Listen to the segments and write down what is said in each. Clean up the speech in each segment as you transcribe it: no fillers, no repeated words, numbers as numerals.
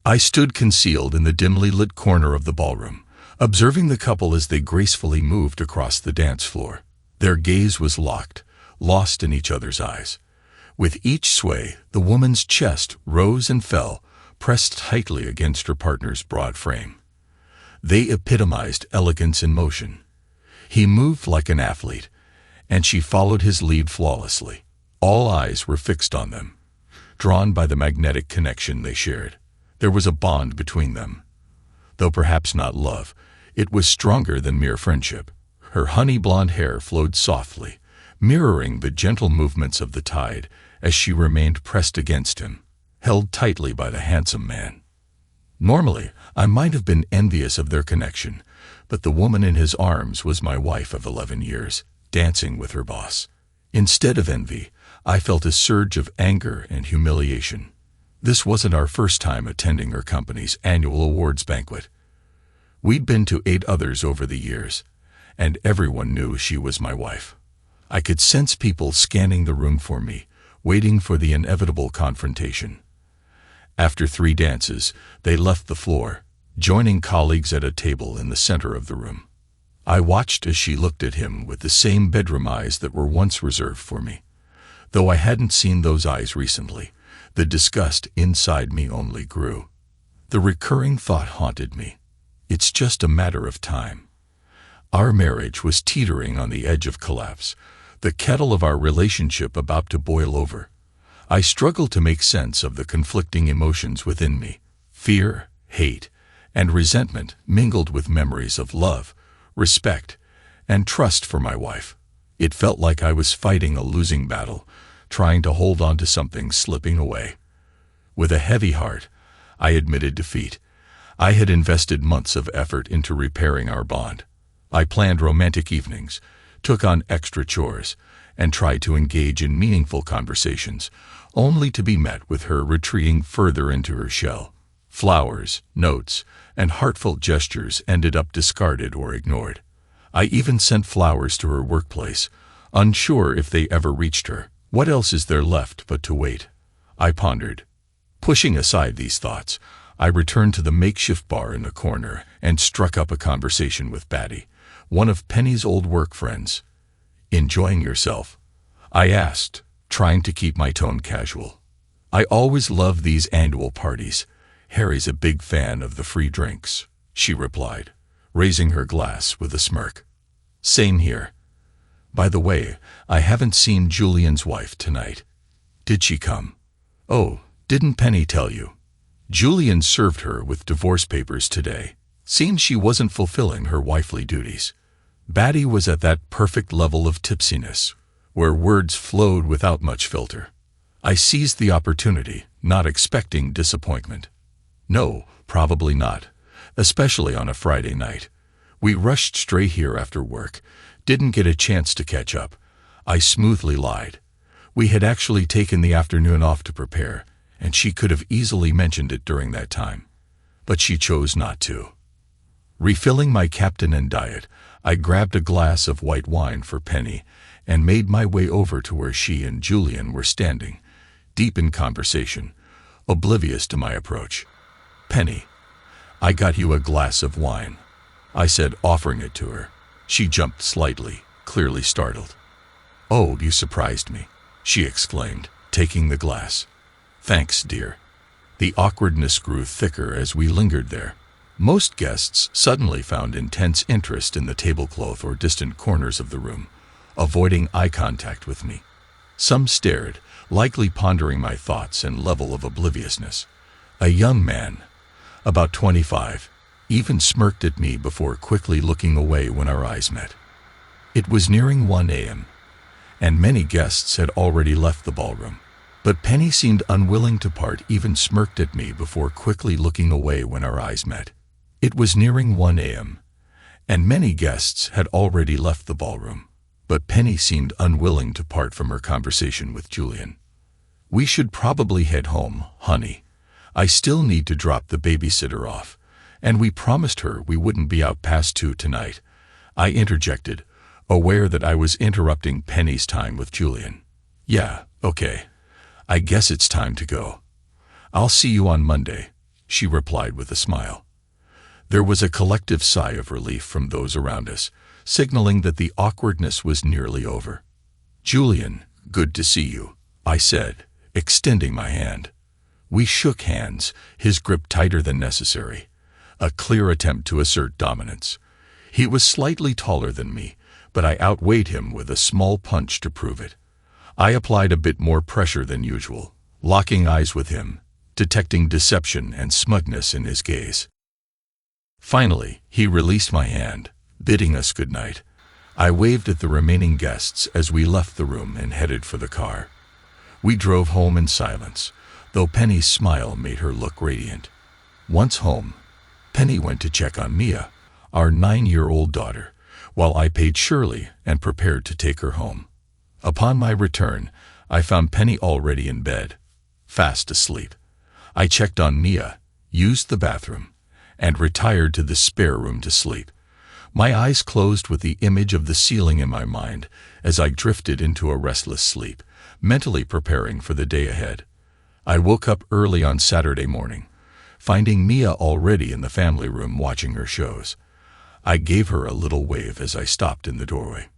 I stood concealed in the dimly lit corner of the ballroom, observing the couple as they gracefully moved across the dance floor. Their gaze was locked, lost in each other's eyes. With each sway, the woman's chest rose and fell, pressed tightly against her partner's broad frame. They epitomized elegance in motion. He moved like an athlete, and she followed his lead flawlessly. All eyes were fixed on them, drawn by the magnetic connection they shared. There was a bond between them. Though perhaps not love, it was stronger than mere friendship. Her honey blonde hair flowed softly, mirroring the gentle movements of the tide as she remained pressed against him, held tightly by the handsome man. Normally, I might have been envious of their connection, but the woman in his arms was my wife of 11 years, dancing with her boss. Instead of envy, I felt a surge of anger and humiliation. This wasn't our first time attending her company's annual awards banquet. We'd been to 8 others over the years, and everyone knew she was my wife. I could sense people scanning the room for me, waiting for the inevitable confrontation. After 3 dances, they left the floor, joining colleagues at a table in the center of the room. I watched as she looked at him with the same bedroom eyes that were once reserved for me. Though I hadn't seen those eyes recently, the disgust inside me only grew. The recurring thought haunted me. It's just a matter of time. Our marriage was teetering on the edge of collapse, the kettle of our relationship about to boil over. I struggled to make sense of the conflicting emotions within me. Fear, hate, and resentment mingled with memories of love, respect, and trust for my wife. It felt like I was fighting a losing battle, trying to hold on to something slipping away. With a heavy heart, I admitted defeat. I had invested months of effort into repairing our bond. I planned romantic evenings, took on extra chores, and tried to engage in meaningful conversations, only to be met with her retreating further into her shell. Flowers, notes, and heartfelt gestures ended up discarded or ignored. I even sent flowers to her workplace, unsure if they ever reached her. What else is there left but to wait? I pondered. Pushing aside these thoughts, I returned to the makeshift bar in the corner and struck up a conversation with Batty, one of Penny's old work friends. "Enjoying yourself?" I asked, trying to keep my tone casual. "I always love these annual parties. Harry's a big fan of the free drinks," she replied, raising her glass with a smirk. "Same here. By the way, I haven't seen Julian's wife tonight. Did she come?" "Oh, didn't Penny tell you? Julian served her with divorce papers today. Seems she wasn't fulfilling her wifely duties." Batty was at that perfect level of tipsiness, where words flowed without much filter. I seized the opportunity, not expecting disappointment. "No, probably not, especially on a Friday night. We rushed straight here after work, didn't get a chance to catch up." I smoothly lied. We had actually taken the afternoon off to prepare, and she could have easily mentioned it during that time. But she chose not to. Refilling my Captain and diet, I grabbed a glass of white wine for Penny and made my way over to where she and Julian were standing, deep in conversation, oblivious to my approach. "Penny, I got you a glass of wine," I said, offering it to her. She jumped slightly, clearly startled. "Oh, you surprised me," she exclaimed, taking the glass. "Thanks, dear." The awkwardness grew thicker as we lingered there. Most guests suddenly found intense interest in the tablecloth or distant corners of the room, avoiding eye contact with me. Some stared, likely pondering my thoughts and level of obliviousness. A young man, about 25, even smirked at me before quickly looking away when our eyes met. It was nearing 1 a.m., and many guests had already left the ballroom. But Penny seemed unwilling to part, even smirked at me before quickly looking away when our eyes met. It was nearing 1 a.m., and many guests had already left the ballroom, but Penny seemed unwilling to part from her conversation with Julian. "We should probably head home, honey. I still need to drop the babysitter off, and we promised her we wouldn't be out past 2 tonight," I interjected, aware that I was interrupting Penny's time with Julian. "Yeah, okay. I guess it's time to go. I'll see you on Monday," she replied with a smile. There was a collective sigh of relief from those around us, signaling that the awkwardness was nearly over. "Julian, good to see you," I said, extending my hand. We shook hands, his grip tighter than necessary, a clear attempt to assert dominance. He was slightly taller than me, but I outweighed him with a small punch to prove it. I applied a bit more pressure than usual, locking eyes with him, detecting deception and smugness in his gaze. Finally, he released my hand, bidding us good night. I waved at the remaining guests as we left the room and headed for the car. We drove home in silence, though Penny's smile made her look radiant. Once home, Penny went to check on Mia, our 9-year-old daughter, while I paid Shirley and prepared to take her home. Upon my return, I found Penny already in bed, fast asleep. I checked on Mia, used the bathroom, and retired to the spare room to sleep. My eyes closed with the image of the ceiling in my mind as I drifted into a restless sleep, mentally preparing for the day ahead. I woke up early on Saturday morning, finding Mia already in the family room watching her shows. I gave her a little wave as I stopped in the doorway.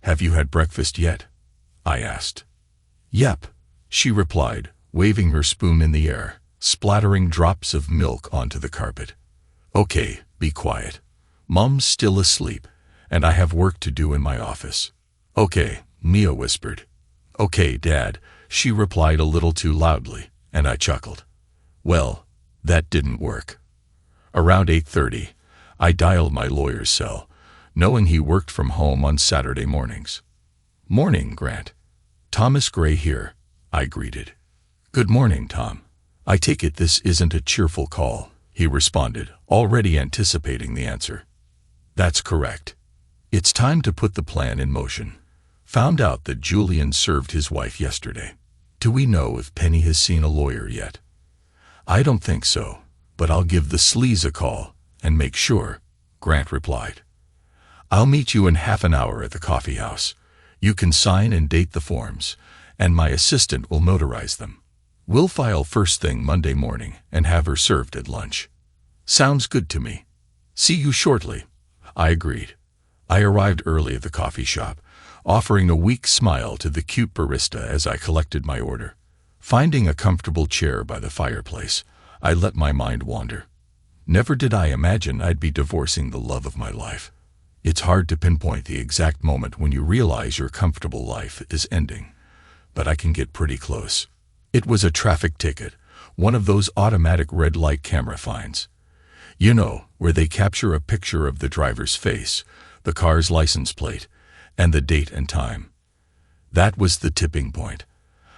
"Have you had breakfast yet?" I asked. "Yep," she replied, waving her spoon in the air, splattering drops of milk onto the carpet. "Okay, be quiet. Mom's still asleep, and I have work to do in my office." "Okay," Mia whispered. "Okay, Dad," she replied a little too loudly, and I chuckled. Well, that didn't work. Around 8:30, I dialed my lawyer's cell, knowing he worked from home on Saturday mornings. "Morning, Grant. Thomas Gray here," I greeted. "Good morning, Tom. I take it this isn't a cheerful call," he responded, already anticipating the answer. "That's correct. It's time to put the plan in motion. Found out that Julian served his wife yesterday. Do we know if Penny has seen a lawyer yet?" "I don't think so, but I'll give the sleaze a call and make sure," Grant replied. "I'll meet you in half an hour at the coffee house. You can sign and date the forms, and my assistant will notarize them. We'll file first thing Monday morning and have her served at lunch." "Sounds good to me. See you shortly," I agreed. I arrived early at the coffee shop, offering a weak smile to the cute barista as I collected my order. Finding a comfortable chair by the fireplace, I let my mind wander. Never did I imagine I'd be divorcing the love of my life. It's hard to pinpoint the exact moment when you realize your comfortable life is ending, but I can get pretty close. It was a traffic ticket, one of those automatic red light camera fines. You know, where they capture a picture of the driver's face, the car's license plate, and the date and time. That was the tipping point.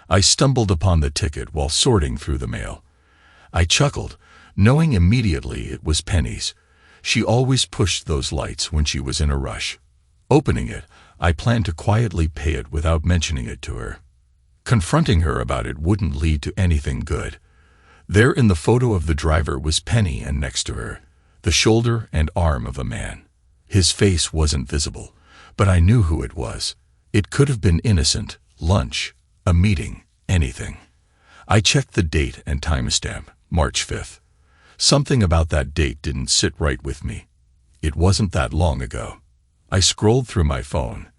I stumbled upon the ticket while sorting through the mail. I chuckled, knowing immediately it was Penny's. She always pushed those lights when she was in a rush. Opening it, I planned to quietly pay it without mentioning it to her. Confronting her about it wouldn't lead to anything good. There in the photo of the driver was Penny, and next to her, the shoulder and arm of a man. His face wasn't visible, but I knew who it was. It could have been innocent, lunch, a meeting, anything. I checked the date and timestamp, March 5th. Something about that date didn't sit right with me. It wasn't that long ago. I scrolled through my phone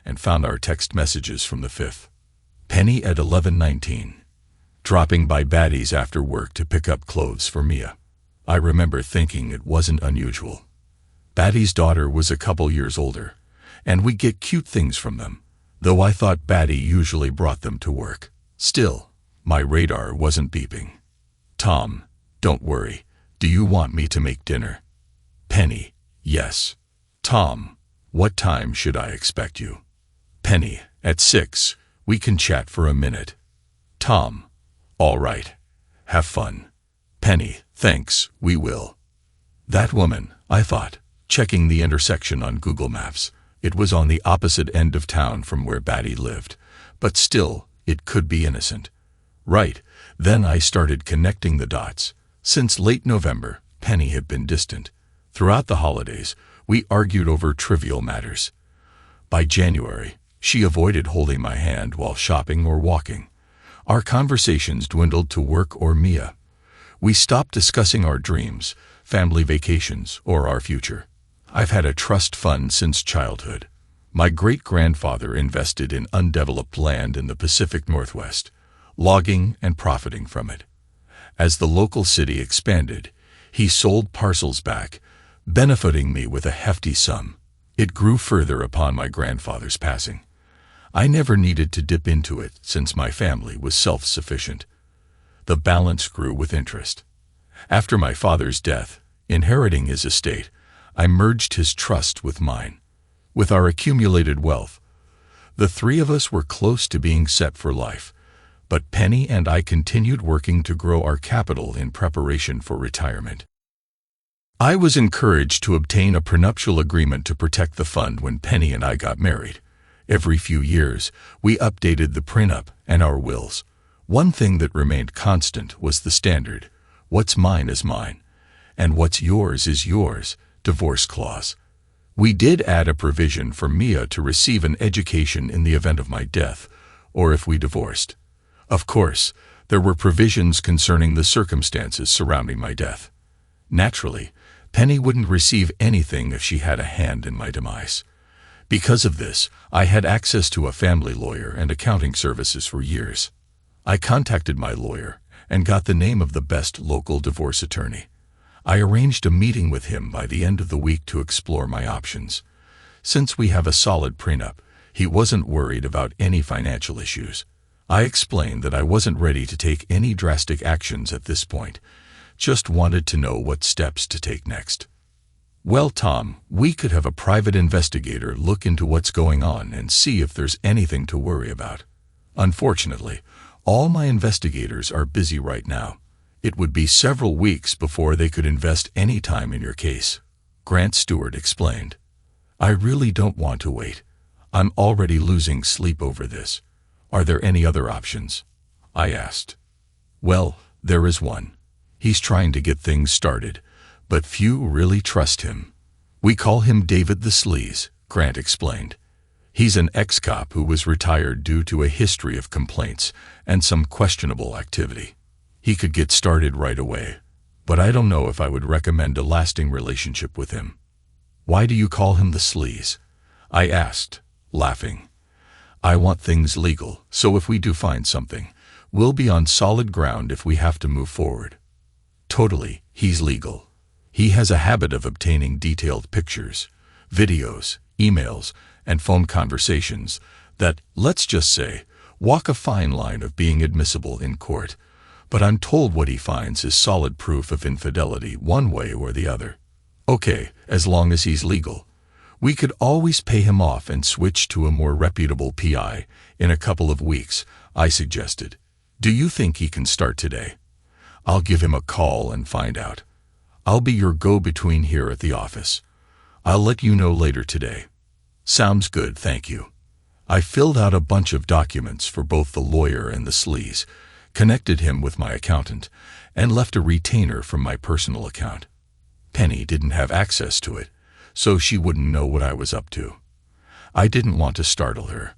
and found our text messages from the 5th. Penny at 11:19. Dropping by Batty's after work to pick up clothes for Mia. I remember thinking it wasn't unusual. Batty's daughter was a couple years older, and we get cute things from them, though I thought Batty usually brought them to work. Still, my radar wasn't beeping. "Tom, don't worry. Do you want me to make dinner?" Penny, "Yes." "Tom, what time should I expect you?" Penny, "At 6. We can chat for a minute." Tom, "All right. Have fun." Penny, "Thanks, we will." That woman, I thought, checking the intersection on Google Maps. It was on the opposite end of town from where Batty lived, but still, it could be innocent. Right, then I started connecting the dots. Since late November, Penny had been distant. Throughout the holidays, we argued over trivial matters. By January, she avoided holding my hand while shopping or walking. Our conversations dwindled to work or Mia. We stopped discussing our dreams, family vacations, or our future. I've had a trust fund since childhood. My great-grandfather invested in undeveloped land in the Pacific Northwest, logging and profiting from it. As the local city expanded, he sold parcels back, benefiting me with a hefty sum. It grew further upon my grandfather's passing. I never needed to dip into it since my family was self-sufficient. The balance grew with interest. After my father's death, inheriting his estate, I merged his trust with mine. With our accumulated wealth, the three of us were close to being set for life, but Penny and I continued working to grow our capital in preparation for retirement. I was encouraged to obtain a prenuptial agreement to protect the fund when Penny and I got married. Every few years, we updated the prenup and our wills. One thing that remained constant was the standard, what's mine is mine, and what's yours is yours, divorce clause. We did add a provision for Mia to receive an education in the event of my death, or if we divorced. Of course, there were provisions concerning the circumstances surrounding my death. Naturally, Penny wouldn't receive anything if she had a hand in my demise. Because of this, I had access to a family lawyer and accounting services for years. I contacted my lawyer and got the name of the best local divorce attorney. I arranged a meeting with him by the end of the week to explore my options. Since we have a solid prenup, he wasn't worried about any financial issues. I explained that I wasn't ready to take any drastic actions at this point, just wanted to know what steps to take next. Well, Tom, we could have a private investigator look into what's going on and see if there's anything to worry about. Unfortunately, all my investigators are busy right now. It would be several weeks before they could invest any time in your case, Grant Stewart explained. I really don't want to wait. I'm already losing sleep over this. Are there any other options? I asked. Well, there is one. He's trying to get things started, but few really trust him. We call him David the Sleaze, Grant explained. He's an ex-cop who was retired due to a history of complaints and some questionable activity. He could get started right away, but I don't know if I would recommend a lasting relationship with him. Why do you call him the Sleaze? I asked, laughing. I want things legal, so if we do find something, we'll be on solid ground if we have to move forward. Totally, he's legal. He has a habit of obtaining detailed pictures, videos, emails, and phone conversations that, let's just say, walk a fine line of being admissible in court, but I'm told what he finds is solid proof of infidelity one way or the other. Okay, as long as he's legal. We could always pay him off and switch to a more reputable PI in a couple of weeks, I suggested. Do you think he can start today? I'll give him a call and find out. I'll be your go-between here at the office. I'll let you know later today. Sounds good, thank you. I filled out a bunch of documents for both the lawyer and the sleaze, connected him with my accountant, and left a retainer from my personal account. Penny didn't have access to it, so she wouldn't know what I was up to. I didn't want to startle her,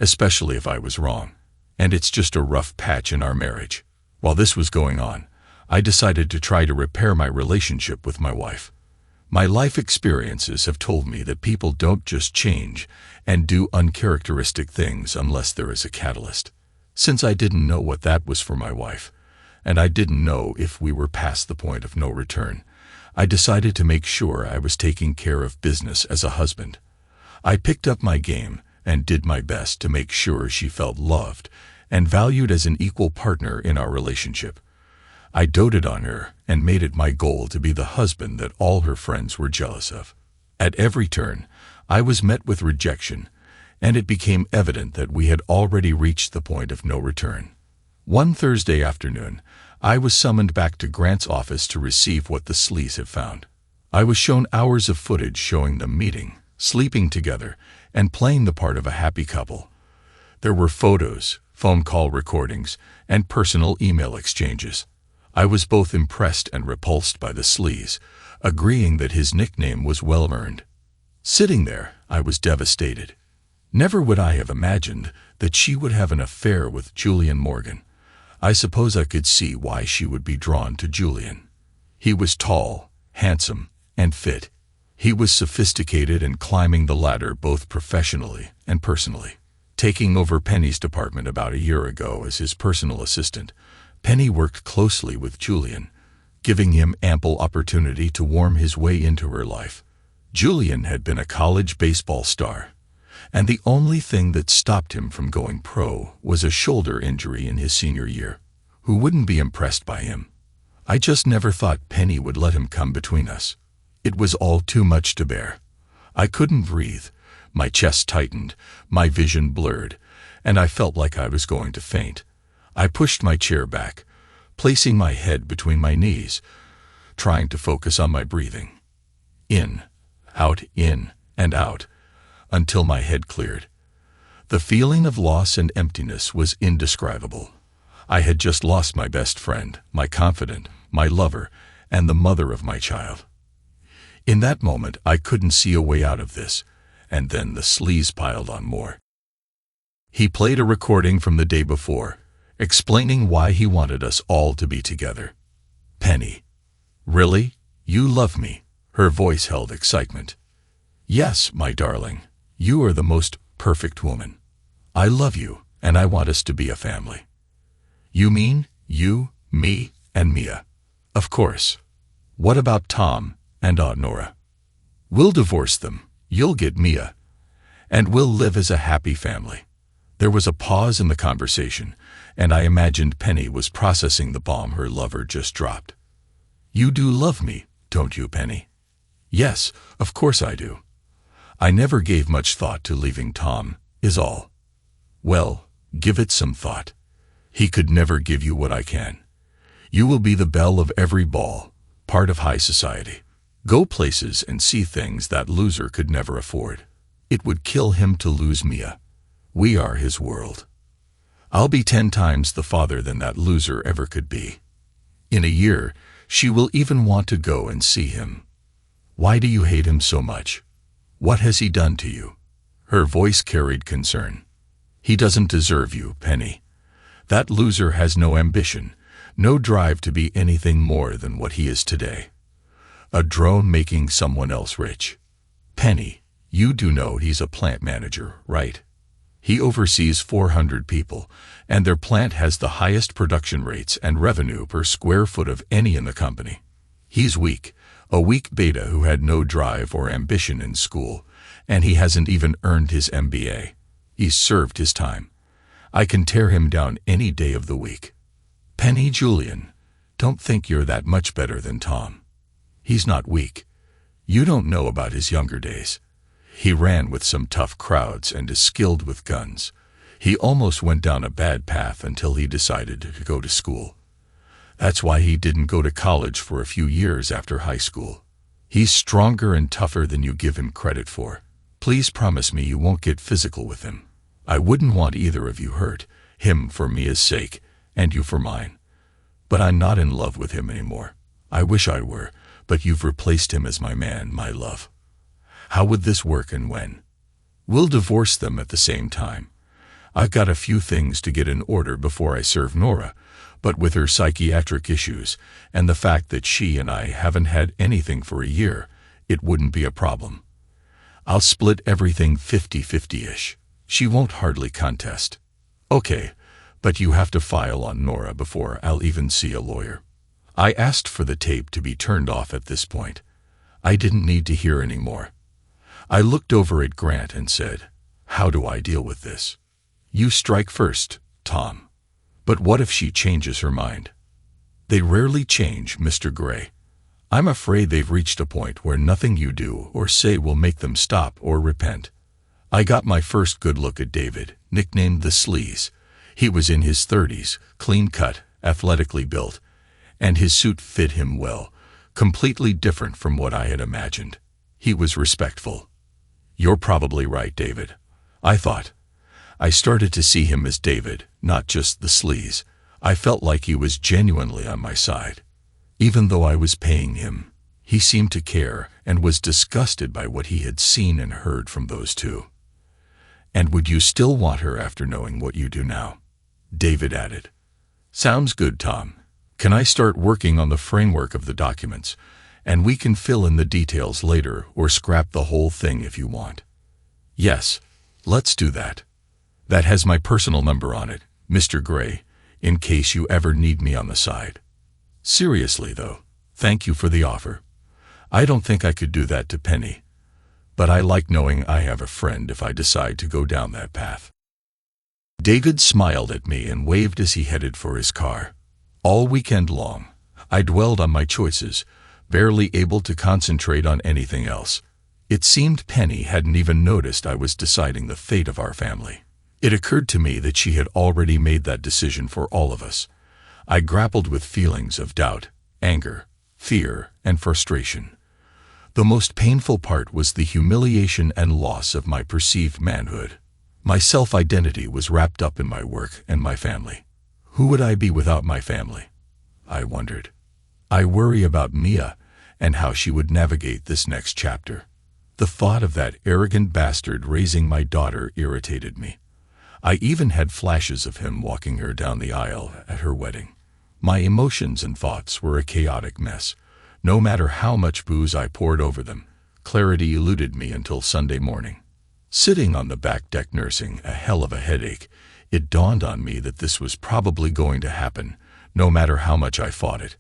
especially if I was wrong, and it's just a rough patch in our marriage. While this was going on, I decided to try to repair my relationship with my wife. My life experiences have told me that people don't just change and do uncharacteristic things unless there is a catalyst. Since I didn't know what that was for my wife, and I didn't know if we were past the point of no return, I decided to make sure I was taking care of business as a husband. I picked up my game and did my best to make sure she felt loved and valued as an equal partner in our relationship. I doted on her and made it my goal to be the husband that all her friends were jealous of. At every turn, I was met with rejection, and it became evident that we had already reached the point of no return. One Thursday afternoon, I was summoned back to Grant's office to receive what the sleaze had found. I was shown hours of footage showing them meeting, sleeping together, and playing the part of a happy couple. There were photos, phone call recordings, and personal email exchanges. I was both impressed and repulsed by the sleaze, agreeing that his nickname was well-earned. Sitting there, I was devastated. Never would I have imagined that she would have an affair with Julian Morgan. I suppose I could see why she would be drawn to Julian. He was tall, handsome, and fit. He was sophisticated and climbing the ladder both professionally and personally. Taking over Penny's department about a year ago as his personal assistant, Penny worked closely with Julian, giving him ample opportunity to warm his way into her life. Julian had been a college baseball star, and the only thing that stopped him from going pro was a shoulder injury in his senior year. Who wouldn't be impressed by him? I just never thought Penny would let him come between us. It was all too much to bear. I couldn't breathe. My chest tightened, my vision blurred, and I felt like I was going to faint. I pushed my chair back, placing my head between my knees, trying to focus on my breathing. In, and out, until my head cleared. The feeling of loss and emptiness was indescribable. I had just lost my best friend, my confidant, my lover, and the mother of my child. In that moment, I couldn't see a way out of this, and then the sleaze piled on more. He played a recording from the day before, explaining why he wanted us all to be together. Penny. Really? You love me? Her voice held excitement. Yes, my darling. You are the most perfect woman. I love you, and I want us to be a family. You mean you, me, and Mia? Of course. What about Tom and Aunt Nora? We'll divorce them. You'll get Mia. And we'll live as a happy family. There was a pause in the conversation, and I imagined Penny was processing the bomb her lover just dropped. You do love me, don't you, Penny? Yes, of course I do. I never gave much thought to leaving Tom, is all. Well, give it some thought. He could never give you what I can. You will be the belle of every ball, part of high society. Go places and see things that loser could never afford. It would kill him to lose Mia. We are his world. I'll be 10 times the father than that loser ever could be. In a year, she will even want to go and see him. Why do you hate him so much? What has he done to you? Her voice carried concern. He doesn't deserve you, Penny. That loser has no ambition, no drive to be anything more than what he is today. A drone making someone else rich. Penny, you do know he's a plant manager, right? He oversees 400 people, and their plant has the highest production rates and revenue per square foot of any in the company. He's weak, a weak beta who had no drive or ambition in school, and he hasn't even earned his MBA. He's served his time. I can tear him down any day of the week. Penny, Julian, don't think you're that much better than Tom. He's not weak. You don't know about his younger days. He ran with some tough crowds and is skilled with guns. He almost went down a bad path until he decided to go to school. That's why he didn't go to college for a few years after high school. He's stronger and tougher than you give him credit for. Please promise me you won't get physical with him. I wouldn't want either of you hurt, him for Mia's sake, and you for mine. But I'm not in love with him anymore. I wish I were, but you've replaced him as my man, my love. How would this work and when? We'll divorce them at the same time. I've got a few things to get in order before I serve Nora, but with her psychiatric issues and the fact that she and I haven't had anything for a year, it wouldn't be a problem. I'll split everything 50-50-ish. She won't hardly contest. Okay, but you have to file on Nora before I'll even see a lawyer. I asked for the tape to be turned off at this point. I didn't need to hear any more. I looked over at Grant and said, how do I deal with this? You strike first, Tom. But what if she changes her mind? They rarely change, Mr. Gray. I'm afraid they've reached a point where nothing you do or say will make them stop or repent. I got my first good look at David, nicknamed the Sleaze. He was in his 30s, clean-cut, athletically built, and his suit fit him well, completely different from what I had imagined. He was respectful. You're probably right, David. I thought. I started to see him as David, not just the Sleaze. I felt like he was genuinely on my side. Even though I was paying him, he seemed to care and was disgusted by what he had seen and heard from those two. And would you still want her after knowing what you do now? David added. Sounds good, Tom. Can I start working on the framework of the documents, and we can fill in the details later or scrap the whole thing if you want? Yes, let's do that. That has my personal number on it, Mr. Gray, in case you ever need me on the side. Seriously, though, thank you for the offer. I don't think I could do that to Penny, but I like knowing I have a friend if I decide to go down that path. David smiled at me and waved as he headed for his car. All weekend long, I dwelled on my choices, barely able to concentrate on anything else. It seemed Penny hadn't even noticed I was deciding the fate of our family. It occurred to me that she had already made that decision for all of us. I grappled with feelings of doubt, anger, fear, and frustration. The most painful part was the humiliation and loss of my perceived manhood. My self-identity was wrapped up in my work and my family. Who would I be without my family? I wondered. I worry about Mia and how she would navigate this next chapter. The thought of that arrogant bastard raising my daughter irritated me. I even had flashes of him walking her down the aisle at her wedding. My emotions and thoughts were a chaotic mess. No matter how much booze I poured over them, clarity eluded me until Sunday morning. Sitting on the back deck nursing a hell of a headache, it dawned on me that this was probably going to happen, no matter how much I fought it.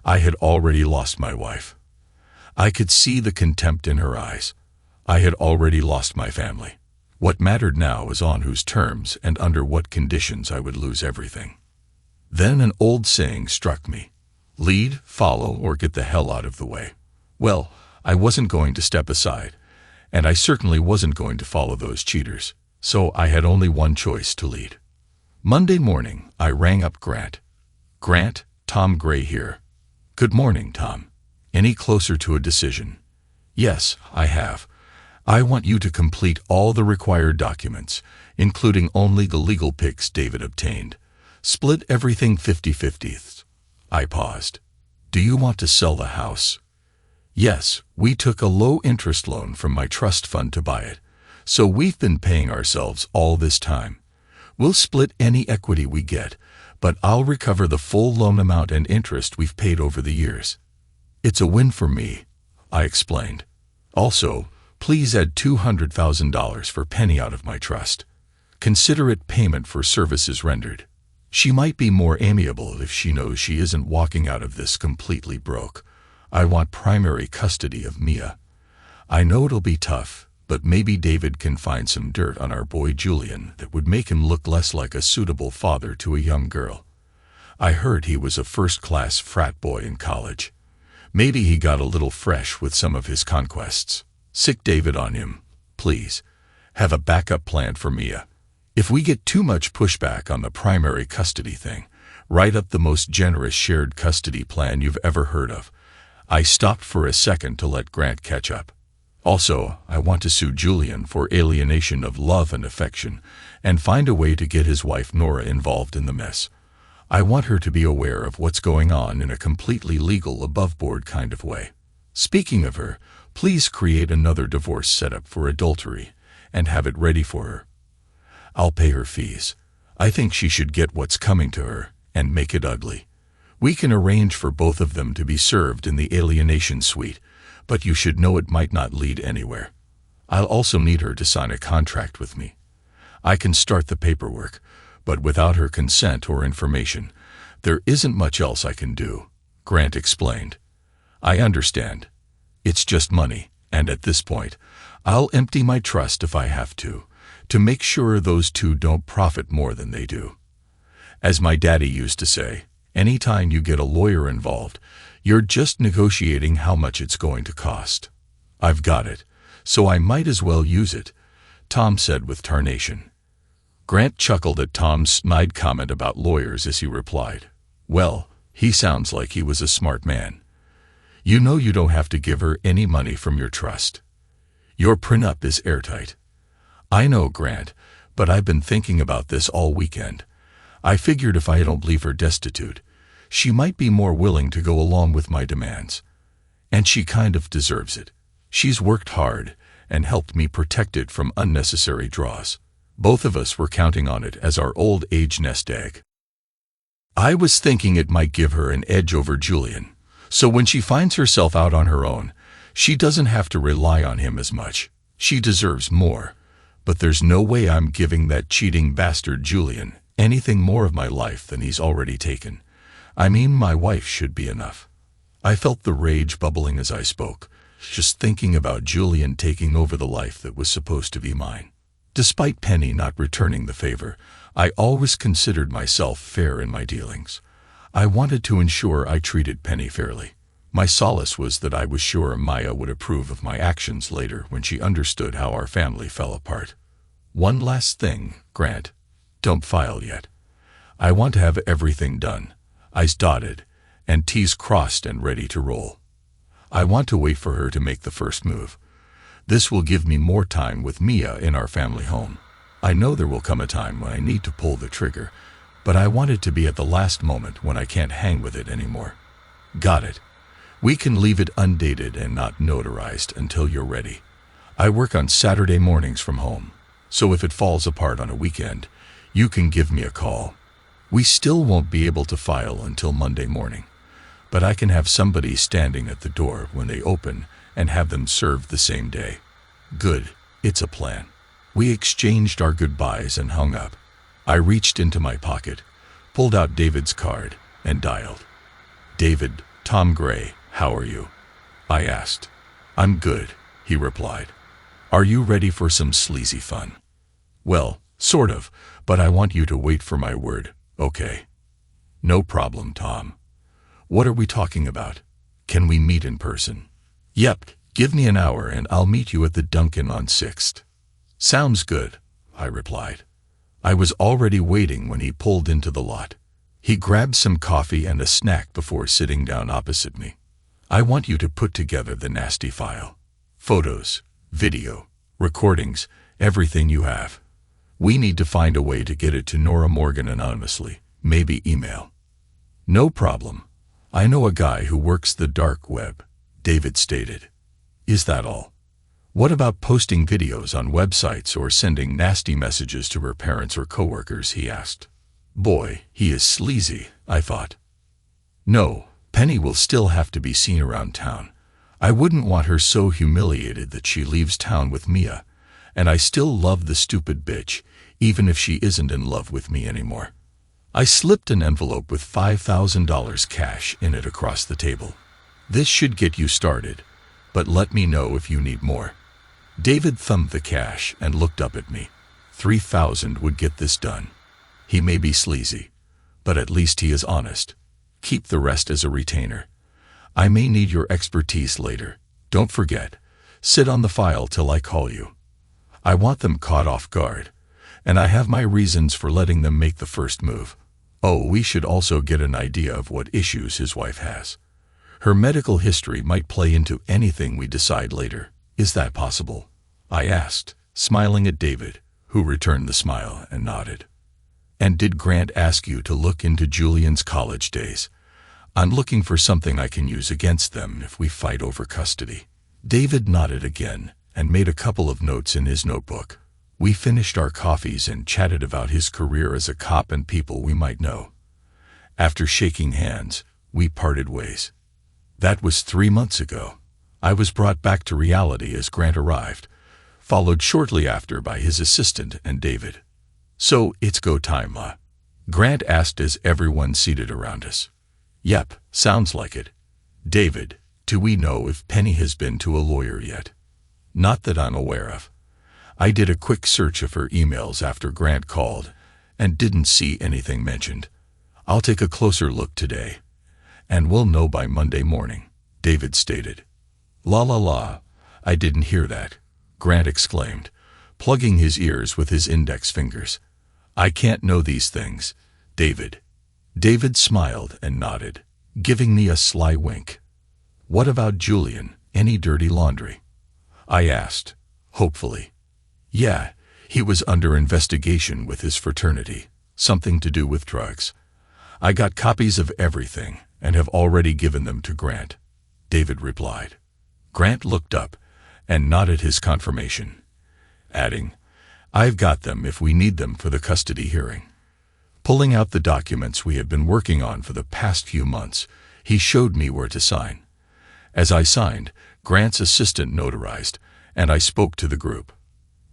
I had already lost my wife. I could see the contempt in her eyes. I had already lost my family. What mattered now was on whose terms and under what conditions I would lose everything. Then an old saying struck me. Lead, follow, or get the hell out of the way. Well, I wasn't going to step aside, and I certainly wasn't going to follow those cheaters, so I had only one choice to lead. Monday morning, I rang up Grant. Grant, Tom Gray here. Good morning, Tom. Any closer to a decision? Yes, I have. I want you to complete all the required documents, including only the legal pics David obtained. Split everything 50-50. I paused. Do you want to sell the house? Yes, we took a low-interest loan from my trust fund to buy it, so we've been paying ourselves all this time. We'll split any equity we get, but I'll recover the full loan amount and interest we've paid over the years. It's a win for me, I explained. Also, please add $200,000 for Penny out of my trust. Consider it payment for services rendered. She might be more amiable if she knows she isn't walking out of this completely broke. I want primary custody of Mia. I know it'll be tough, but maybe David can find some dirt on our boy Julian that would make him look less like a suitable father to a young girl. I heard he was a first-class frat boy in college. Maybe he got a little fresh with some of his conquests. Sick David on him, please. Have a backup plan for Mia. If we get too much pushback on the primary custody thing, write up the most generous shared custody plan you've ever heard of. I stopped for a second to let Grant catch up. Also, I want to sue Julian for alienation of love and affection and find a way to get his wife Nora involved in the mess. I want her to be aware of what's going on in a completely legal, above-board kind of way. Speaking of her, please create another divorce setup for adultery and have it ready for her. I'll pay her fees. I think she should get what's coming to her and make it ugly. We can arrange for both of them to be served in the alienation suite, but you should know it might not lead anywhere. I'll also need her to sign a contract with me. I can start the paperwork, but without her consent or information, there isn't much else I can do, Grant explained. I understand. It's just money, and at this point, I'll empty my trust if I have to make sure those two don't profit more than they do. As my daddy used to say, anytime you get a lawyer involved, you're just negotiating how much it's going to cost. I've got it, so I might as well use it, Tom said with tarnation. Grant chuckled at Tom's snide comment about lawyers as he replied, well, he sounds like he was a smart man. You know you don't have to give her any money from your trust. Your prenup is airtight. I know, Grant, but I've been thinking about this all weekend. I figured if I don't leave her destitute, she might be more willing to go along with my demands. And she kind of deserves it. She's worked hard and helped me protect it from unnecessary draws. Both of us were counting on it as our old age nest egg. I was thinking it might give her an edge over Julian, so when she finds herself out on her own, she doesn't have to rely on him as much. She deserves more, but there's no way I'm giving that cheating bastard Julian anything more of my life than he's already taken. I mean, my wife should be enough. I felt the rage bubbling as I spoke, just thinking about Julian taking over the life that was supposed to be mine. Despite Penny not returning the favor, I always considered myself fair in my dealings. I wanted to ensure I treated Penny fairly. My solace was that I was sure Maya would approve of my actions later when she understood how our family fell apart. One last thing, Grant. Don't file yet. I want to have everything done, I's dotted, and T's crossed and ready to roll. I want to wait for her to make the first move. This will give me more time with Mia in our family home. I know there will come a time when I need to pull the trigger, but I want it to be at the last moment when I can't hang with it anymore. Got it. We can leave it undated and not notarized until you're ready. I work on Saturday mornings from home, so if it falls apart on a weekend, you can give me a call. We still won't be able to file until Monday morning, but I can have somebody standing at the door when they open and have them served the same day. Good, it's a plan. We exchanged our goodbyes and hung up. I reached into my pocket, pulled out David's card, and dialed. David, Tom Gray, how are you? I asked. I'm good, he replied. Are you ready for some sleazy fun? Well, sort of, but I want you to wait for my word, okay? No problem, Tom. What are we talking about? Can we meet in person? Yep, give me an hour and I'll meet you at the Dunkin' on 6th. Sounds good, I replied. I was already waiting when he pulled into the lot. He grabbed some coffee and a snack before sitting down opposite me. I want you to put together the nasty file. Photos, video, recordings, everything you have. We need to find a way to get it to Nora Morgan anonymously, maybe email. No problem. I know a guy who works the dark web, David stated. Is that all? What about posting videos on websites or sending nasty messages to her parents or coworkers, he asked. Boy, he is sleazy, I thought. No, Penny will still have to be seen around town. I wouldn't want her so humiliated that she leaves town with Mia, and I still love the stupid bitch, even if she isn't in love with me anymore. I slipped an envelope with $5,000 cash in it across the table. This should get you started, but let me know if you need more. David thumbed the cash and looked up at me. $3,000 would get this done. He may be sleazy, but at least he is honest. Keep the rest as a retainer. I may need your expertise later. Don't forget, sit on the file till I call you. I want them caught off guard, and I have my reasons for letting them make the first move. Oh, we should also get an idea of what issues his wife has. Her medical history might play into anything we decide later. Is that possible? I asked, smiling at David, who returned the smile and nodded. And did Grant ask you to look into Julian's college days? I'm looking for something I can use against them if we fight over custody. David nodded again and made a couple of notes in his notebook. We finished our coffees and chatted about his career as a cop and people we might know. After shaking hands, we parted ways. That was 3 months ago. I was brought back to reality as Grant arrived, followed shortly after by his assistant and David. So, it's go time, Ma? Grant asked as everyone seated around us. Yep, sounds like it. David, do we know if Penny has been to a lawyer yet? Not that I'm aware of. I did a quick search of her emails after Grant called and didn't see anything mentioned. I'll take a closer look today, and we'll know by Monday morning, David stated. La la la, I didn't hear that, Grant exclaimed, plugging his ears with his index fingers. I can't know these things, David. David smiled and nodded, giving me a sly wink. What about Julian? Any dirty laundry? I asked, hopefully. Yeah, he was under investigation with his fraternity, something to do with drugs. I got copies of everything and have already given them to Grant, David replied. Grant looked up and nodded his confirmation, adding, I've got them if we need them for the custody hearing. Pulling out the documents we had been working on for the past few months, he showed me where to sign. As I signed, Grant's assistant notarized, and I spoke to the group.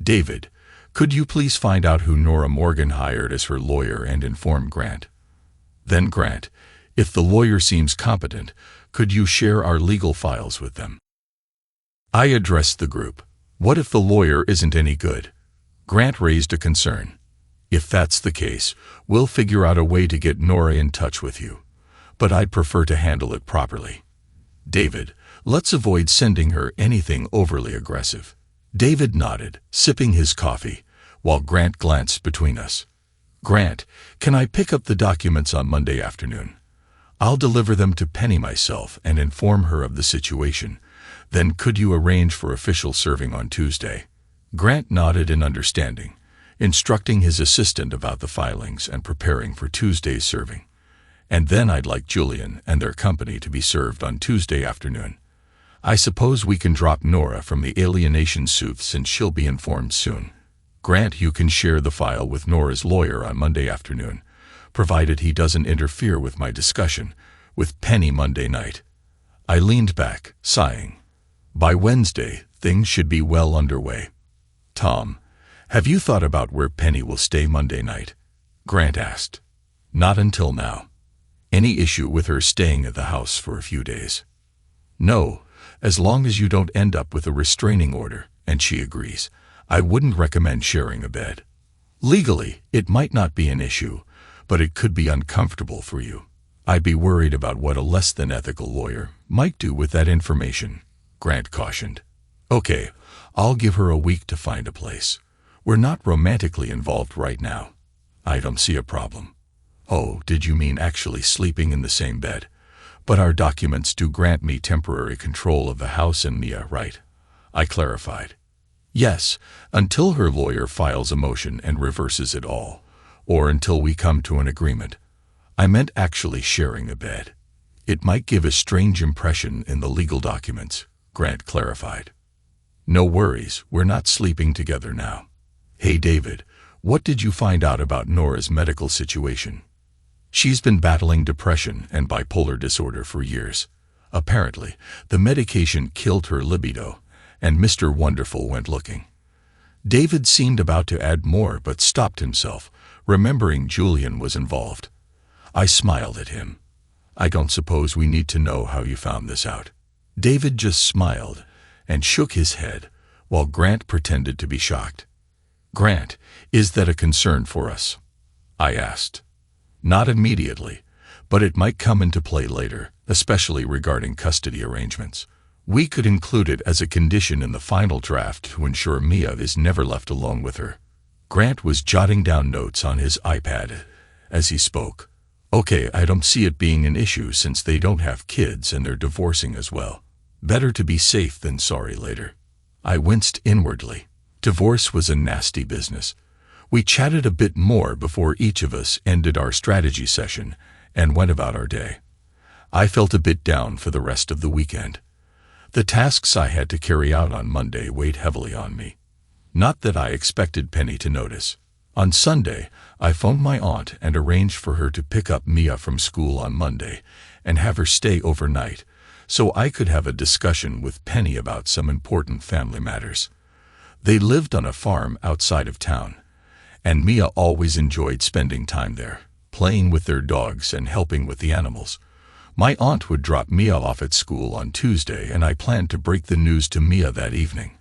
David, could you please find out who Nora Morgan hired as her lawyer and inform Grant? Then Grant, if the lawyer seems competent, could you share our legal files with them? I addressed the group. What if the lawyer isn't any good? Grant raised a concern. If that's the case, we'll figure out a way to get Nora in touch with you. But I'd prefer to handle it properly. David, let's avoid sending her anything overly aggressive. David nodded, sipping his coffee, while Grant glanced between us. Grant, can I pick up the documents on Monday afternoon? I'll deliver them to Penny myself and inform her of the situation. Then could you arrange for official serving on Tuesday? Grant nodded in understanding, instructing his assistant about the filings and preparing for Tuesday's serving. And then I'd like Julian and their company to be served on Tuesday afternoon. I suppose we can drop Nora from the alienation suit since she'll be informed soon. Grant, you can share the file with Nora's lawyer on Monday afternoon, provided he doesn't interfere with my discussion with Penny Monday night. I leaned back, sighing. By Wednesday, things should be well underway. Tom, have you thought about where Penny will stay Monday night? Grant asked. Not until now. Any issue with her staying at the house for a few days? No, as long as you don't end up with a restraining order, and she agrees. I wouldn't recommend sharing a bed. Legally, it might not be an issue, but it could be uncomfortable for you. I'd be worried about what a less than ethical lawyer might do with that information, Grant cautioned. Okay, I'll give her a week to find a place. We're not romantically involved right now. I don't see a problem. Oh, did you mean actually sleeping in the same bed? But our documents do grant me temporary control of the house and Mia, right? I clarified. Yes, until her lawyer files a motion and reverses it all, or until we come to an agreement. I meant actually sharing a bed. It might give a strange impression in the legal documents, Grant clarified. No worries, we're not sleeping together now. Hey David, what did you find out about Nora's medical situation? She's been battling depression and bipolar disorder for years. Apparently, the medication killed her libido, and Mr. Wonderful went looking. David seemed about to add more but stopped himself, remembering Julian was involved. I smiled at him. I don't suppose we need to know how you found this out. David just smiled and shook his head, while Grant pretended to be shocked. Grant, is that a concern for us? I asked. Not immediately, but it might come into play later, especially regarding custody arrangements. We could include it as a condition in the final draft to ensure Mia is never left alone with her. Grant was jotting down notes on his iPad as he spoke. Okay, I don't see it being an issue since they don't have kids and they're divorcing as well. Better to be safe than sorry later. I winced inwardly. Divorce was a nasty business. We chatted a bit more before each of us ended our strategy session and went about our day. I felt a bit down for the rest of the weekend. The tasks I had to carry out on Monday weighed heavily on me. Not that I expected Penny to notice. On Sunday, I phoned my aunt and arranged for her to pick up Mia from school on Monday and have her stay overnight, so I could have a discussion with Penny about some important family matters. They lived on a farm outside of town, and Mia always enjoyed spending time there, playing with their dogs and helping with the animals. My aunt would drop Mia off at school on Tuesday, and I planned to break the news to Mia that evening.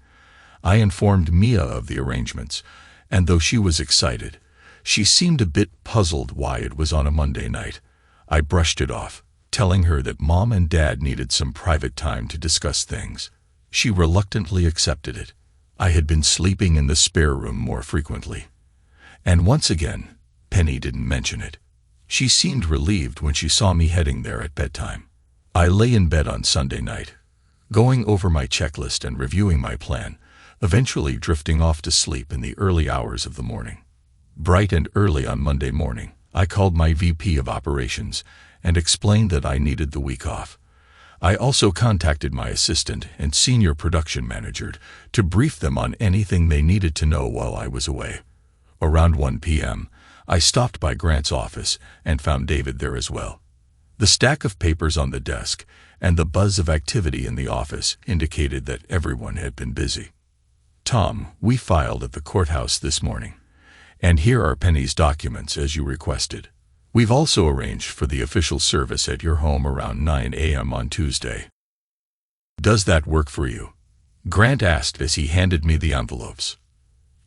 I informed Mia of the arrangements, and though she was excited, she seemed a bit puzzled why it was on a Monday night. I brushed it off, telling her that Mom and Dad needed some private time to discuss things. She reluctantly accepted it. I had been sleeping in the spare room more frequently. And once again, Penny didn't mention it. She seemed relieved when she saw me heading there at bedtime. I lay in bed on Sunday night, going over my checklist and reviewing my plan, eventually drifting off to sleep in the early hours of the morning. Bright and early on Monday morning, I called my VP of operations and explained that I needed the week off. I also contacted my assistant and senior production manager to brief them on anything they needed to know while I was away. Around 1 p.m., I stopped by Grant's office and found David there as well. The stack of papers on the desk and the buzz of activity in the office indicated that everyone had been busy. "Tom, we filed at the courthouse this morning, and here are Penny's documents as you requested. We've also arranged for the official service at your home around 9 a.m. on Tuesday. Does that work for you?" Grant asked as he handed me the envelopes.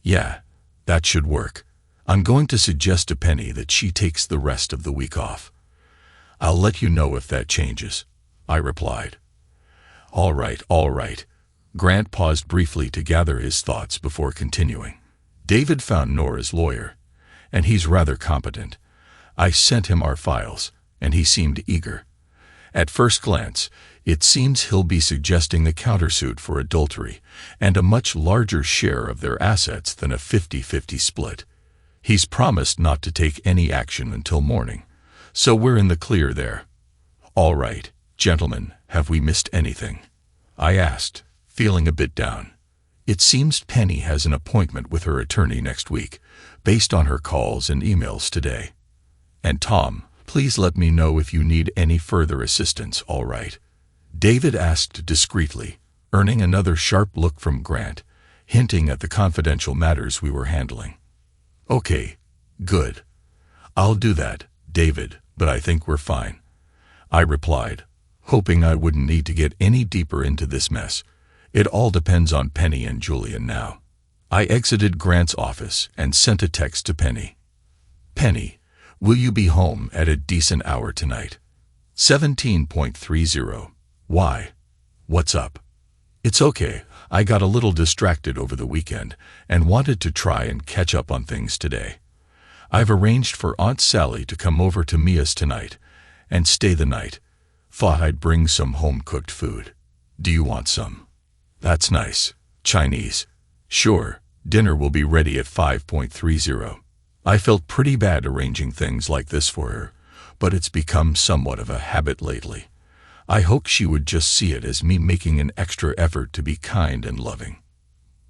"Yeah, that should work. I'm going to suggest to Penny that she takes the rest of the week off. I'll let you know if that changes," I replied. All right. Grant paused briefly to gather his thoughts before continuing. "David found Nora's lawyer, and he's rather competent. I sent him our files, and he seemed eager. At first glance, it seems he'll be suggesting the countersuit for adultery and a much larger share of their assets than a 50-50 split. He's promised not to take any action until morning, so we're in the clear there." "All right, gentlemen, have we missed anything?" I asked, feeling a bit down. It seems Penny has an appointment with her attorney next week, based on her calls and emails today. "And Tom, please let me know if you need any further assistance, all right?" David asked discreetly, earning another sharp look from Grant, hinting at the confidential matters we were handling. "Okay, good. I'll do that, David, but I think we're fine," I replied, hoping I wouldn't need to get any deeper into this mess. It all depends on Penny and Julian now. I exited Grant's office and sent a text to Penny. "Penny, will you be home at a decent hour tonight? 17.30. Why? What's up?" "It's okay. I got a little distracted over the weekend and wanted to try and catch up on things today. I've arranged for Aunt Sally to come over to Mia's tonight and stay the night. Thought I'd bring some home-cooked food. Do you want some?" "That's nice. Chinese." "Sure. Dinner will be ready at 5.30. I felt pretty bad arranging things like this for her, but it's become somewhat of a habit lately. I hoped she would just see it as me making an extra effort to be kind and loving."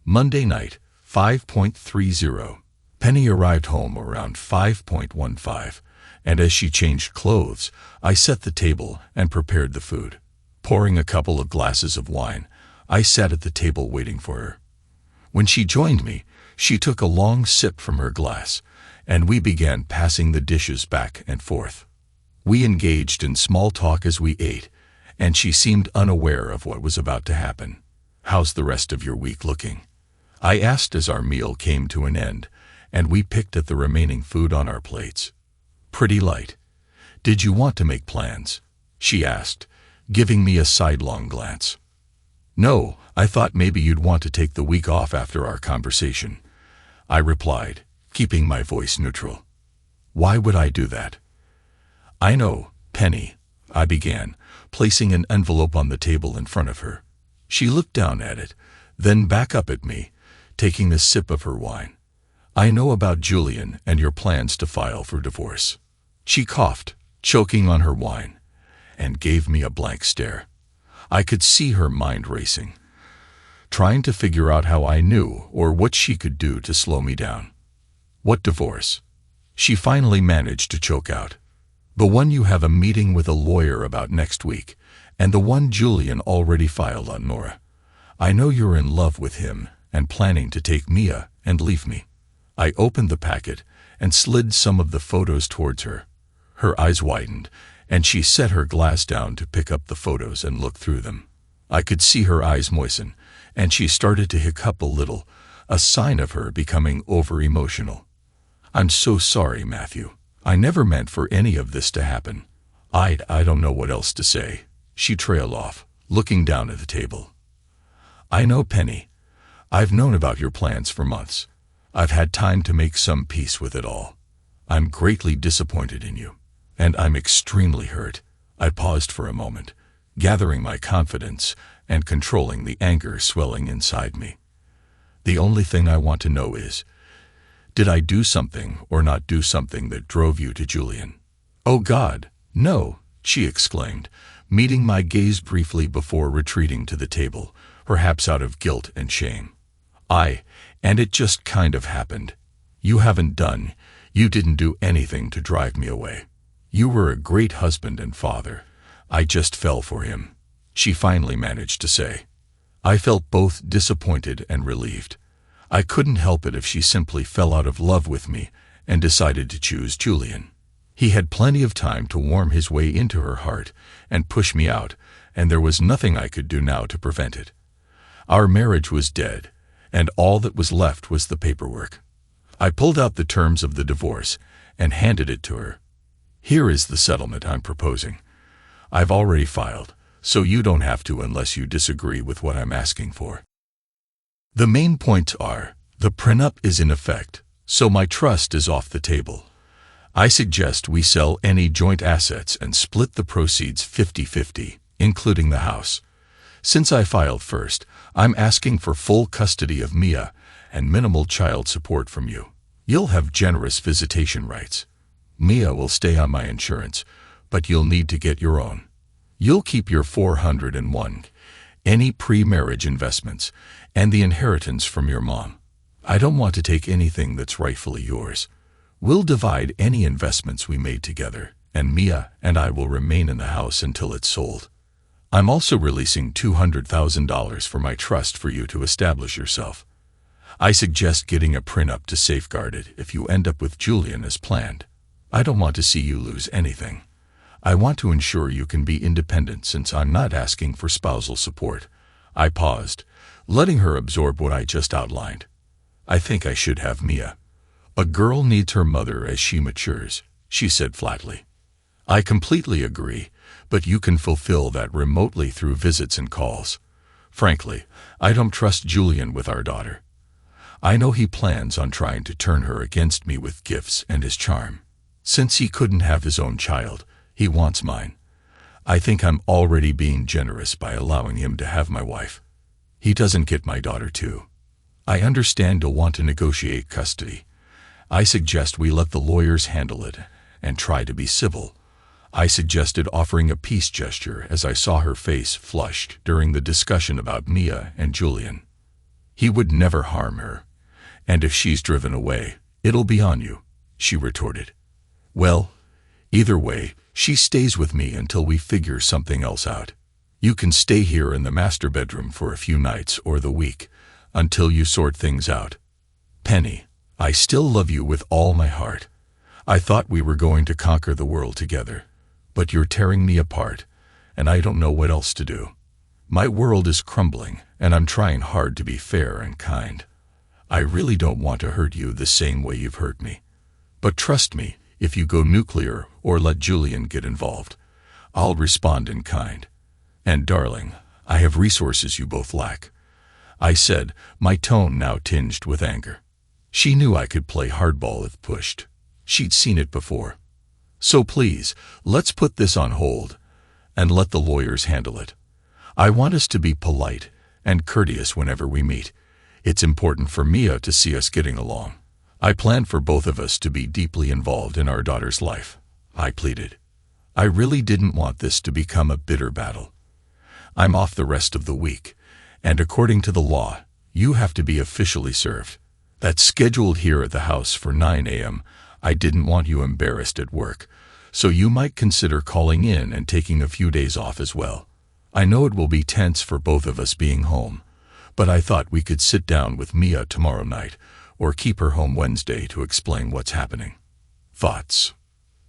Monday night, 5.30. Penny arrived home around 5.15, and as she changed clothes, I set the table and prepared the food. Pouring a couple of glasses of wine, I sat at the table waiting for her. When she joined me, she took a long sip from her glass, and we began passing the dishes back and forth. We engaged in small talk as we ate, and she seemed unaware of what was about to happen. "How's the rest of your week looking?" I asked as our meal came to an end, and we picked at the remaining food on our plates. "Pretty light. Did you want to make plans?" she asked, giving me a sidelong glance. "No, I thought maybe you'd want to take the week off after our conversation," I replied, keeping my voice neutral. "Why would I do that?" "I know, Penny," I began, placing an envelope on the table in front of her. She looked down at it, then back up at me, taking a sip of her wine. "I know about Julian and your plans to file for divorce." She coughed, choking on her wine, and gave me a blank stare. I could see her mind racing, trying to figure out how I knew or what she could do to slow me down. "What divorce?" she finally managed to choke out. "The one you have a meeting with a lawyer about next week, and the one Julian already filed on Nora. I know you're in love with him and planning to take Mia and leave me." I opened the packet and slid some of the photos towards her. Her eyes widened, and she set her glass down to pick up the photos and look through them. I could see her eyes moisten, and she started to hiccup a little, a sign of her becoming over-emotional. "I'm so sorry, Matthew. I never meant for any of this to happen." I don't know what else to say," she trailed off, looking down at the table. "I know, Penny. I've known about your plans for months. I've had time to make some peace with it all. I'm greatly disappointed in you, and I'm extremely hurt." I paused for a moment, gathering my confidence and controlling the anger swelling inside me. "The only thing I want to know is, did I do something or not do something that drove you to Julian?" "Oh God, no," she exclaimed, meeting my gaze briefly before retreating to the table, perhaps out of guilt and shame. And it just kind of happened. You haven't done, You didn't do anything to drive me away. You were a great husband and father. I just fell for him," she finally managed to say. I felt both disappointed and relieved. I couldn't help it if she simply fell out of love with me and decided to choose Julian. He had plenty of time to warm his way into her heart and push me out, and there was nothing I could do now to prevent it. Our marriage was dead, and all that was left was the paperwork. I pulled out the terms of the divorce and handed it to her. "Here is the settlement I'm proposing. I've already filed, so you don't have to unless you disagree with what I'm asking for. The main points are, the prenup is in effect, so my trust is off the table. I suggest we sell any joint assets and split the proceeds 50-50, including the house. Since I filed first, I'm asking for full custody of Mia and minimal child support from you. You'll have generous visitation rights. Mia will stay on my insurance, but you'll need to get your own. You'll keep your 401, any pre-marriage investments, and the inheritance from your mom. I don't want to take anything that's rightfully yours. We'll divide any investments we made together, and Mia and I will remain in the house until it's sold. I'm also releasing $200,000 for my trust for you to establish yourself. I suggest getting a prenup to safeguard it if you end up with Julian as planned. I don't want to see you lose anything. I want to ensure you can be independent since I'm not asking for spousal support." I paused, letting her absorb what I just outlined. "I think I should have Mia. A girl needs her mother as she matures," she said flatly. "I completely agree, but you can fulfill that remotely through visits and calls. Frankly, I don't trust Julian with our daughter. I know he plans on trying to turn her against me with gifts and his charm. Since he couldn't have his own child, he wants mine. I think I'm already being generous by allowing him to have my wife. He doesn't get my daughter too. I understand you'll want to negotiate custody. I suggest we let the lawyers handle it and try to be civil." I suggested offering a peace gesture as I saw her face flushed during the discussion about Mia and Julian. "He would never harm her, and if she's driven away, it'll be on you," she retorted. "Well, either way, she stays with me until we figure something else out. You can stay here in the master bedroom for a few nights or the week, until you sort things out. Penny, I still love you with all my heart. I thought we were going to conquer the world together, but you're tearing me apart, and I don't know what else to do. My world is crumbling, and I'm trying hard to be fair and kind. I really don't want to hurt you the same way you've hurt me. But trust me, if you go nuclear or let Julian get involved, I'll respond in kind. And darling, I have resources you both lack," I said, my tone now tinged with anger. She knew I could play hardball if pushed. She'd seen it before. "So please, let's put this on hold and let the lawyers handle it. I want us to be polite and courteous whenever we meet. It's important for Mia to see us getting along. I plan for both of us to be deeply involved in our daughter's life," I pleaded. I really didn't want this to become a bitter battle. "I'm off the rest of the week, and according to the law, you have to be officially served. That's scheduled here at the house for 9 a.m. I didn't want you embarrassed at work, so you might consider calling in and taking a few days off as well. I know it will be tense for both of us being home, but I thought we could sit down with Mia tomorrow night or keep her home Wednesday to explain what's happening." Thoughts.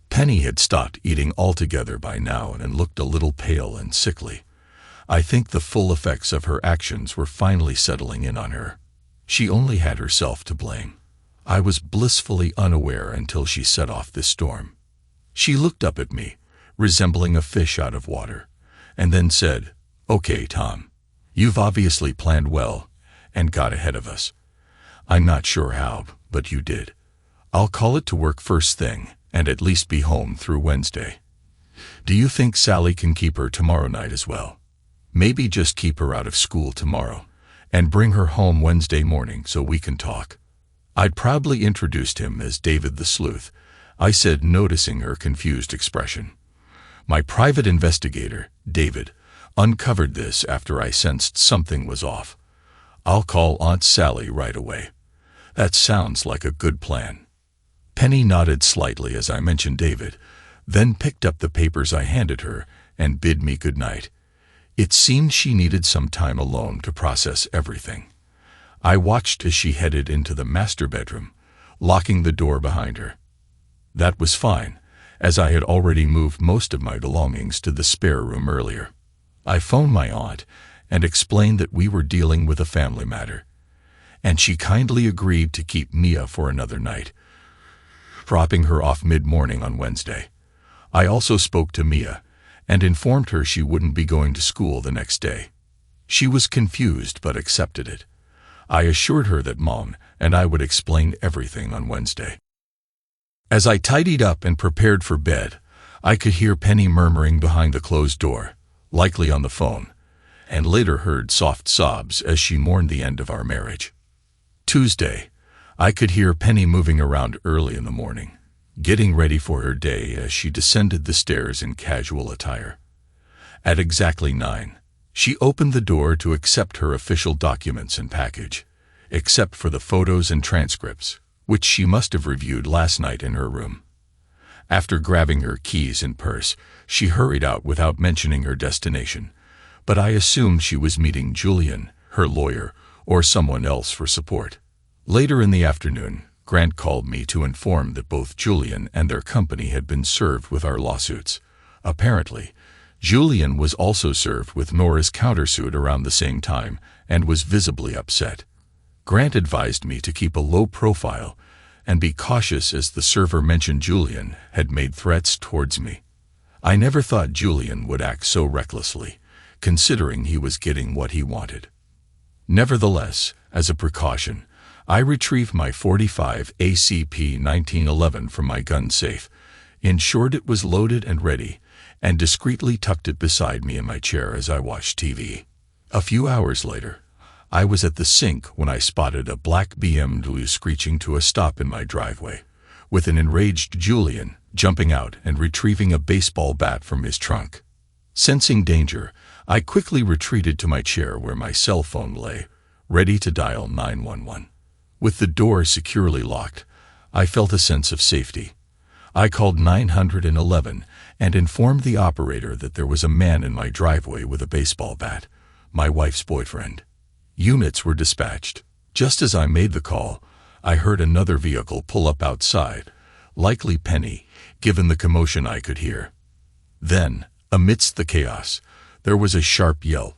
Penny had stopped eating altogether by now and looked a little pale and sickly. I think the full effects of her actions were finally settling in on her. She only had herself to blame. I was blissfully unaware until she set off this storm. She looked up at me, resembling a fish out of water, and then said, "Okay, Tom, you've obviously planned well and got ahead of us. I'm not sure how, but you did. I'll call it to work first thing and at least be home through Wednesday. Do you think Sally can keep her tomorrow night as well? Maybe just keep her out of school tomorrow and bring her home Wednesday morning so we can talk." I'd proudly introduced him as David the Sleuth, I said, noticing her confused expression. "My private investigator, David, uncovered this after I sensed something was off. I'll call Aunt Sally right away." "That sounds like a good plan." Penny nodded slightly as I mentioned David, then picked up the papers I handed her and bid me good night. It seemed she needed some time alone to process everything. I watched as she headed into the master bedroom, locking the door behind her. That was fine, as I had already moved most of my belongings to the spare room earlier. I phoned my aunt and explained that we were dealing with a family matter, and she kindly agreed to keep Mia for another night, dropping her off mid-morning on Wednesday. I also spoke to Mia and informed her she wouldn't be going to school the next day. She was confused but accepted it. I assured her that Mom and I would explain everything on Wednesday. As I tidied up and prepared for bed, I could hear Penny murmuring behind the closed door, likely on the phone, and later heard soft sobs as she mourned the end of our marriage. Tuesday, I could hear Penny moving around early in the morning, getting ready for her day as she descended the stairs in casual attire. At exactly 9, she opened the door to accept her official documents and package, except for the photos and transcripts, which she must have reviewed last night in her room. After grabbing her keys and purse, she hurried out without mentioning her destination, but I assumed she was meeting Julian, her lawyer, or someone else for support. Later in the afternoon, Grant called me to inform that both Julian and their company had been served with our lawsuits. Apparently, Julian was also served with Nora's countersuit around the same time and was visibly upset. Grant advised me to keep a low profile and be cautious as the server mentioned Julian had made threats towards me. I never thought Julian would act so recklessly, considering he was getting what he wanted. Nevertheless, as a precaution, I retrieved my .45 ACP 1911 from my gun safe, ensured it was loaded and ready, and discreetly tucked it beside me in my chair as I watched TV. A few hours later, I was at the sink when I spotted a black BMW screeching to a stop in my driveway, with an enraged Julian jumping out and retrieving a baseball bat from his trunk. Sensing danger, I quickly retreated to my chair where my cell phone lay, ready to dial 911. With the door securely locked, I felt a sense of safety. I called 911 and informed the operator that there was a man in my driveway with a baseball bat, my wife's boyfriend. Units were dispatched. Just as I made the call, I heard another vehicle pull up outside, likely Penny, given the commotion I could hear. Then, amidst the chaos, there was a sharp yell.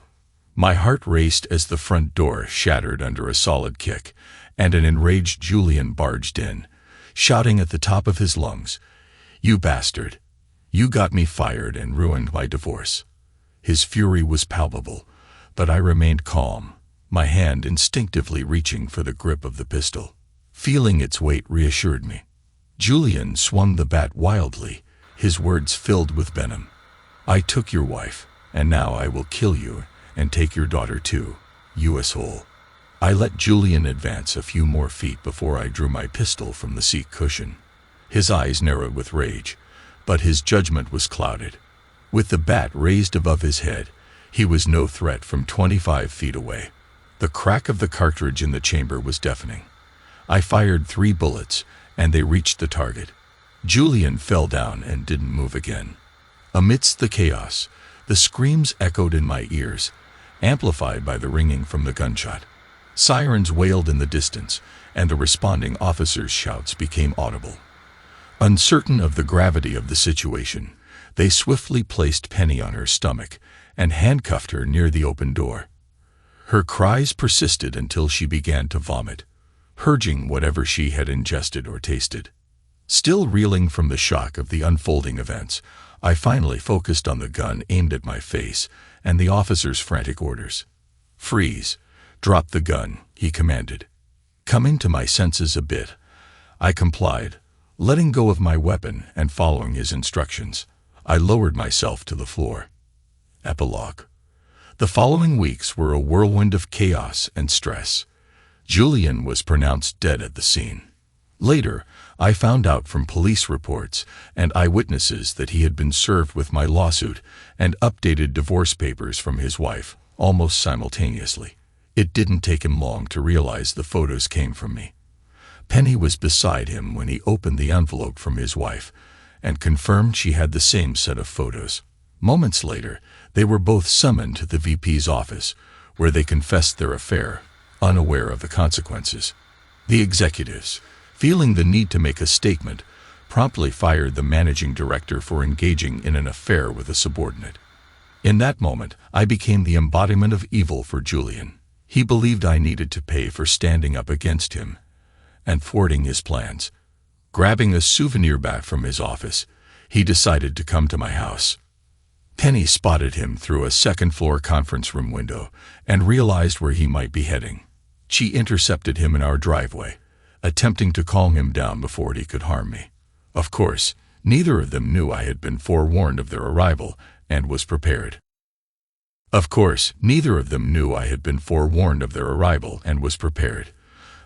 My heart raced as the front door shattered under a solid kick, and an enraged Julian barged in, shouting at the top of his lungs, "You bastard! You got me fired and ruined my divorce." His fury was palpable, but I remained calm, my hand instinctively reaching for the grip of the pistol. Feeling its weight reassured me. Julian swung the bat wildly, his words filled with venom. "I took your wife, and now I will kill you and take your daughter too, you asshole." I let Julian advance a few more feet before I drew my pistol from the seat cushion. His eyes narrowed with rage, but his judgment was clouded. With the bat raised above his head, he was no threat from 25 feet away. The crack of the cartridge in the chamber was deafening. I fired 3 bullets, and they reached the target. Julian fell down and didn't move again. Amidst the chaos, the screams echoed in my ears, amplified by the ringing from the gunshot. Sirens wailed in the distance, and the responding officers' shouts became audible. Uncertain of the gravity of the situation, they swiftly placed Penny on her stomach and handcuffed her near the open door. Her cries persisted until she began to vomit, purging whatever she had ingested or tasted. Still reeling from the shock of the unfolding events, I finally focused on the gun aimed at my face and the officer's frantic orders. "Freeze! Drop the gun," he commanded. Coming to my senses a bit, I complied, letting go of my weapon and following his instructions. I lowered myself to the floor. Epilogue. The following weeks were a whirlwind of chaos and stress. Julian was pronounced dead at the scene. Later, I found out from police reports and eyewitnesses that he had been served with my lawsuit and updated divorce papers from his wife, almost simultaneously. It didn't take him long to realize the photos came from me. Penny was beside him when he opened the envelope from his wife and confirmed she had the same set of photos. Moments later, they were both summoned to the VP's office, where they confessed their affair, unaware of the consequences. The executives, feeling the need to make a statement, promptly fired the managing director for engaging in an affair with a subordinate. In that moment, I became the embodiment of evil for Julian. He believed I needed to pay for standing up against him and thwarting his plans. Grabbing a souvenir bat from his office, he decided to come to my house. Penny spotted him through a second-floor conference room window and realized where he might be heading. She intercepted him in our driveway, attempting to calm him down before he could harm me. Of course, neither of them knew I had been forewarned of their arrival and was prepared.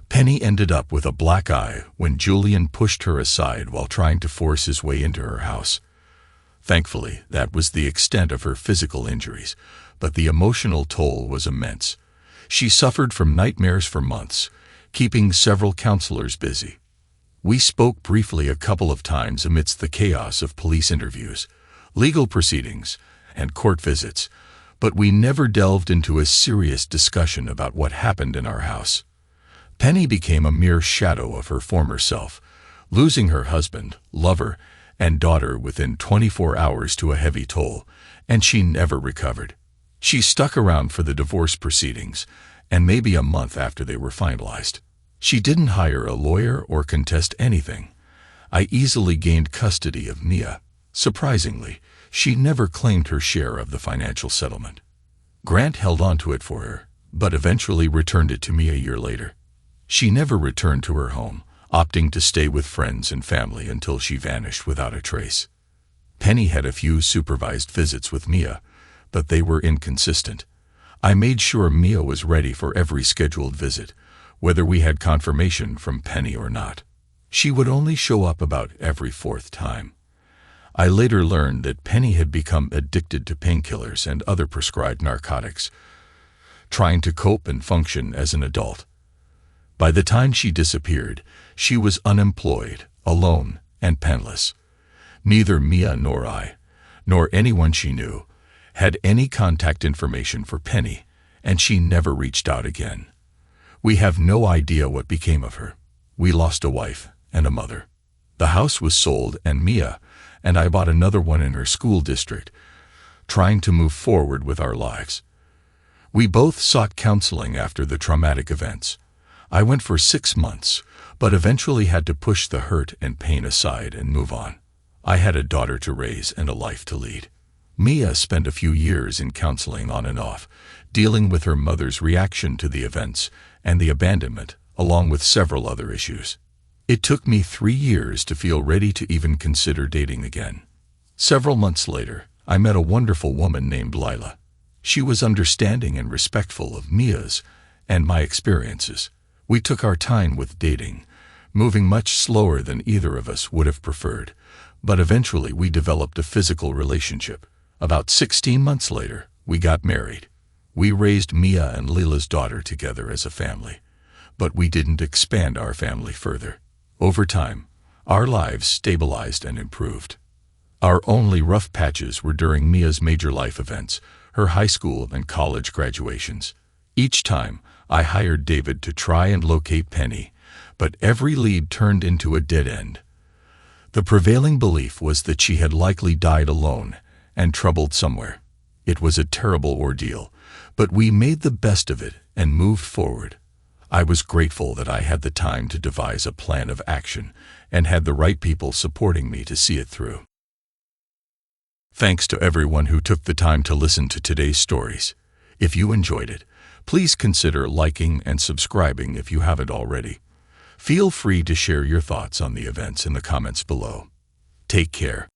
Penny ended up with a black eye when Julian pushed her aside while trying to force his way into her house. Thankfully, that was the extent of her physical injuries, but the emotional toll was immense. She suffered from nightmares for months, keeping several counselors busy. We spoke briefly a couple of times amidst the chaos of police interviews, legal proceedings, and court visits, but we never delved into a serious discussion about what happened in our house. Penny became a mere shadow of her former self, losing her husband, lover, and daughter within 24 hours to a heavy toll, and she never recovered. She stuck around for the divorce proceedings, and maybe a month after they were finalized. She didn't hire a lawyer or contest anything. I easily gained custody of Mia. Surprisingly, she never claimed her share of the financial settlement. Grant held on to it for her, but eventually returned it to me a year later. She never returned to her home, opting to stay with friends and family until she vanished without a trace. Penny had a few supervised visits with Mia, but they were inconsistent. I made sure Mia was ready for every scheduled visit, whether we had confirmation from Penny or not. She would only show up about every fourth time. I later learned that Penny had become addicted to painkillers and other prescribed narcotics, trying to cope and function as an adult. By the time she disappeared, she was unemployed, alone, and penniless. Neither Mia nor I, nor anyone she knew, had any contact information for Penny, and she never reached out again. We have no idea what became of her. We lost a wife and a mother. The house was sold, and Mia and I bought another one in her school district, trying to move forward with our lives. We both sought counseling after the traumatic events. I went for 6 months, but eventually had to push the hurt and pain aside and move on. I had a daughter to raise and a life to lead. Mia spent a few years in counseling on and off, dealing with her mother's reaction to the events and the abandonment, along with several other issues. It took me 3 years to feel ready to even consider dating again. Several months later, I met a wonderful woman named Lila. She was understanding and respectful of Mia's and my experiences. We took our time with dating, moving much slower than either of us would have preferred, but eventually we developed a physical relationship. About 16 months later, we got married. We raised Mia and Lila's daughter together as a family, but we didn't expand our family further. Over time, our lives stabilized and improved. Our only rough patches were during Mia's major life events, her high school and college graduations. Each time, I hired David to try and locate Penny, but every lead turned into a dead end. The prevailing belief was that she had likely died alone and troubled somewhere. It was a terrible ordeal, but we made the best of it and moved forward. I was grateful that I had the time to devise a plan of action and had the right people supporting me to see it through. Thanks to everyone who took the time to listen to today's stories. If you enjoyed it, please consider liking and subscribing if you haven't already. Feel free to share your thoughts on the events in the comments below. Take care,